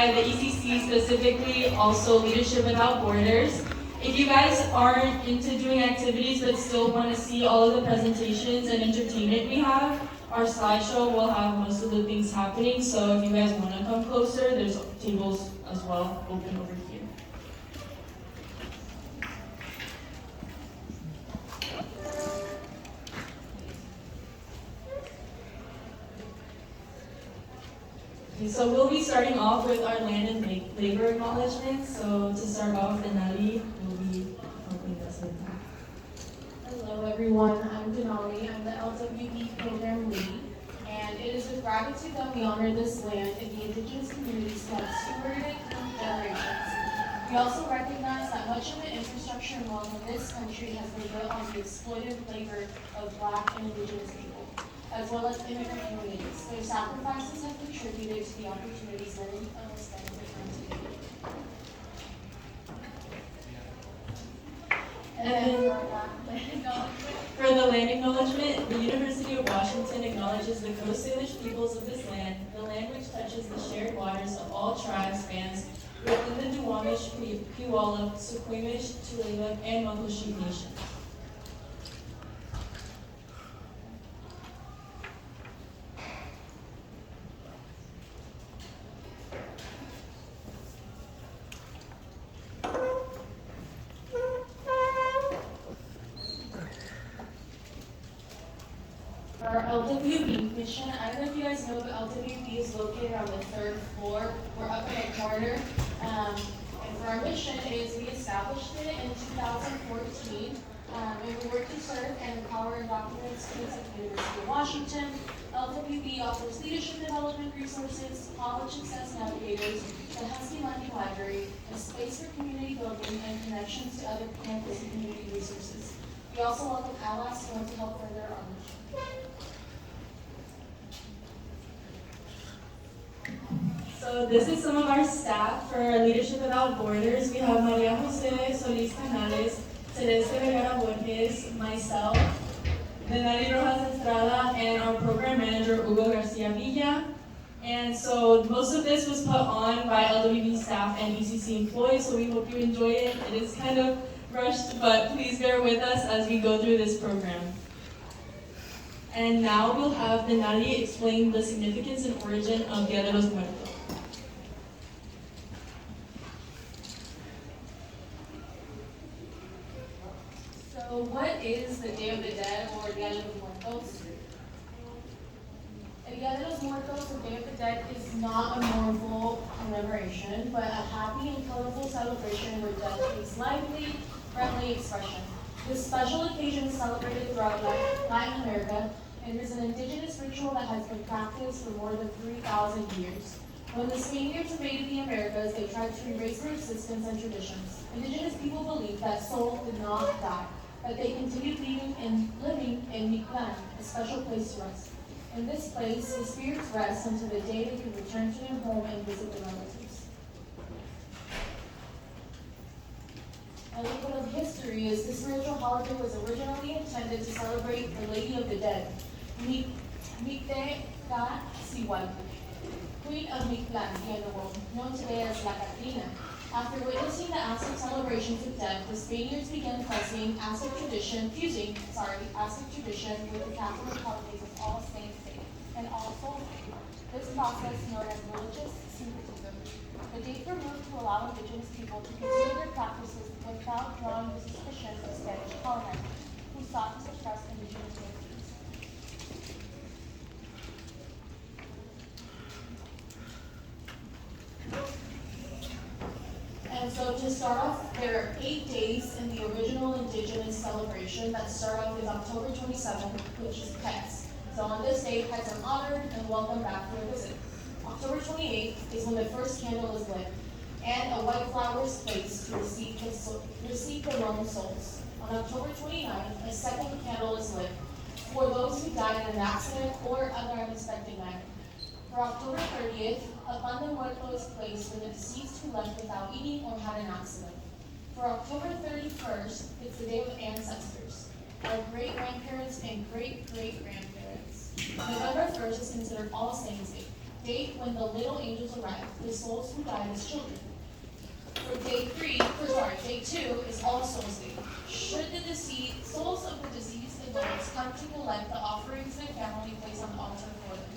by the ECC, specifically also Leadership Without Borders. If you guys aren't into doing activities but still want to see all of the presentations and entertainment we have, our slideshow will have most of the things happening. So if you guys want to come closer, there's tables as well open over here. Okay, so we'll be starting off with our land and labor acknowledgements. So to start off, Denali will be helping us with that. Hello everyone, I'm Denali. I'm the LWB program lead, and it is with gratitude that we honor this land and the indigenous communities that have stewarded it through generations. We also recognize that much of the infrastructure and wealth in this country has been built on the exploitive labor of Black and indigenous people, as well as immigrant communities. Their sacrifices have contributed to the opportunities many of us benefit from today. And then for the land acknowledgement, the University of Washington acknowledges the Coast Salish peoples of this land, the land which touches the shared waters of all tribes spans within the Duwamish, Puyallup, Suquamish, Tulalip, and Muckleshoot nations. Our LWB mission, I don't know if you guys know, but LWB is located on the 3rd floor. We're up in a corner. And for our mission is we established it in 2014. And we work to serve and empower and document students at the University of Washington. LWB offers leadership development resources, college success navigators, the Husky Lending Library, a space for community building, and connections to other campus and community resources. We also welcome allies who want to help further our mission. So this is some of our staff for Leadership Without Borders. We have Maria Jose Solis Canales, Celeste Vergara Borges, myself, Denali Rojas Estrada, and our program manager, Hugo Garcia Villa. And so most of this was put on by LWB staff and ECC employees, so we hope you enjoy it. It is kind of rushed, but please bear with us as we go through this program. And now we'll have Denali explain the significance and origin of Dia de los Muertos. So what is the Day of the Dead, or Dia de los Muertos? El Dia de los Muertos, the Day of the Dead, is not a mournful commemoration, but a happy and colorful celebration where death is lively, friendly expression. This special occasion is celebrated throughout Latin America, and is an indigenous ritual that has been practiced for more than 3,000 years. When the Spaniards invaded the Americas, they tried to erase their existence and traditions. Indigenous people believed that soul did not die, that they continued living in Mictlan, a special place to rest. In this place, the spirits rest until the day they can return to their home and visit their relatives. A little bit of history is this spiritual holiday was originally intended to celebrate the Lady of the Dead, Micte Ka Siwalpu, Queen of Mictlan, the underworld, known today as La Catrina. After witnessing the Aztec celebrations of death, the Spaniards began fusing Aztec tradition with the Catholic holidays of All Saints Day and All Souls Day. This process, known as religious syncretism, the dates were moved to allow indigenous people to continue their practices without drawing the suspicion of Spanish colonizers who sought to suppress indigenous communities. And so to start off, there are 8 days in the original indigenous celebration that start off with October 27th, which is pets. So on this day, pets are honored and welcome back for a visit. October 28th is when the first candle is lit, and a white flower is placed to receive the lone souls. On October 29th, a second candle is lit for those who died in an accident or other unexpected manner. For October 30th, a pan de muerto is placed for the deceased who left without eating or had an accident. For October 31st, it's the day of ancestors, our great-grandparents and great-great-grandparents. November 1st is considered All Saints Day. date when the little angels arrive, the souls who died as children. For day 2 is All Souls Day. Should the souls of the deceased adults come to collect the offerings their family place on the altar for them.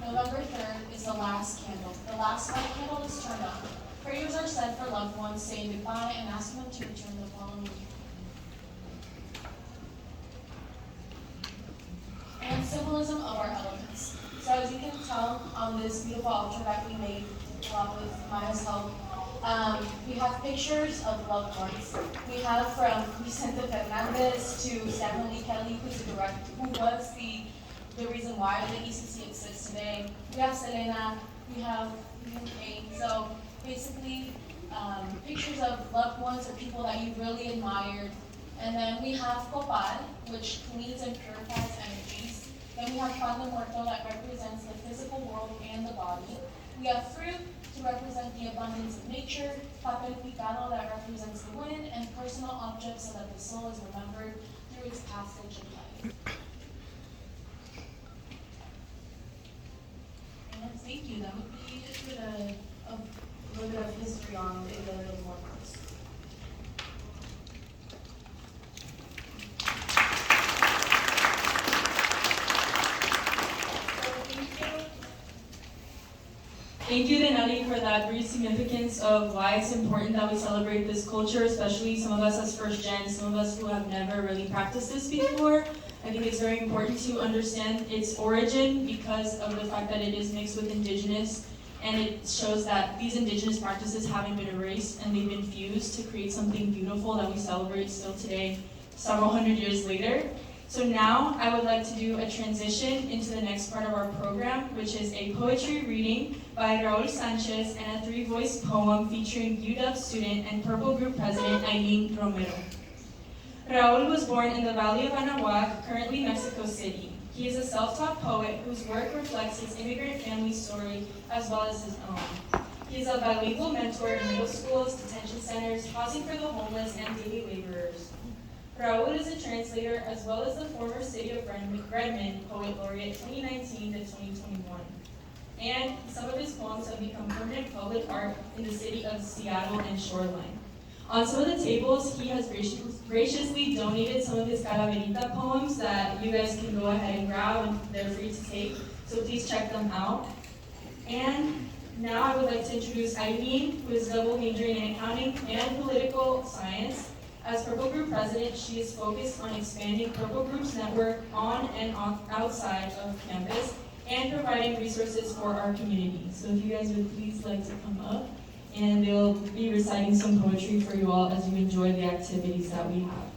November 3rd is the last candle. The last white candle is turned on. Prayers are said for loved ones, saying goodbye and asking them to return the following week. And symbolism of our elements. So as you can tell on this beautiful altar that we made with Maya's help, we have pictures of loved ones. We have from Vicente Fernandez to Stanley Kelly, who was the reason why the ECC exists today. We have Selena, we have Kay. So basically, pictures of loved ones or people that you really admired. And then we have Copal, which cleans and purifies energies. Then we have Pan de Muerto that represents the physical world and the body. We have fruit to represent the abundance of nature, papel picado that represents the wind, and personal objects so that the soul is remembered through its passage of life. And thank you. That would be it for a little bit of history on the Dia de los Muertos. Thank you, Denali, for that brief significance of why it's important that we celebrate this culture, especially some of us as first gen, some of us who have never really practiced this before. I think it's very important to understand its origin because of the fact that it is mixed with indigenous, and it shows that these indigenous practices haven't been erased and they've been fused to create something beautiful that we celebrate still today, several hundred years later. So now I would like to do a transition into the next part of our program, which is a poetry reading by Raul Sanchez and a 3-voice poem featuring UW student and Purple Group president Aileen Romero. Raul was born in the Valley of Anahuac, currently Mexico City. He is a self-taught poet whose work reflects his immigrant family story as well as his own. He is a bilingual mentor in middle schools, detention centers, housing for the homeless, and daily laborers. Raul is a translator as well as the former City of Redmond Poet Laureate 2019 to 2021. And some of his poems have become permanent public art in the city of Seattle and Shoreline. On some of the tables, he has graciously donated some of his Calaverita poems that you guys can go ahead and grab and they're free to take, so please check them out. And now I would like to introduce Aileen, who is double majoring in accounting and political science. As Purple Group president, she is focused on expanding Purple Group's network on and outside of campus and providing resources for our community. So if you guys would please like to come up, and they'll be reciting some poetry for you all as you enjoy the activities that we have.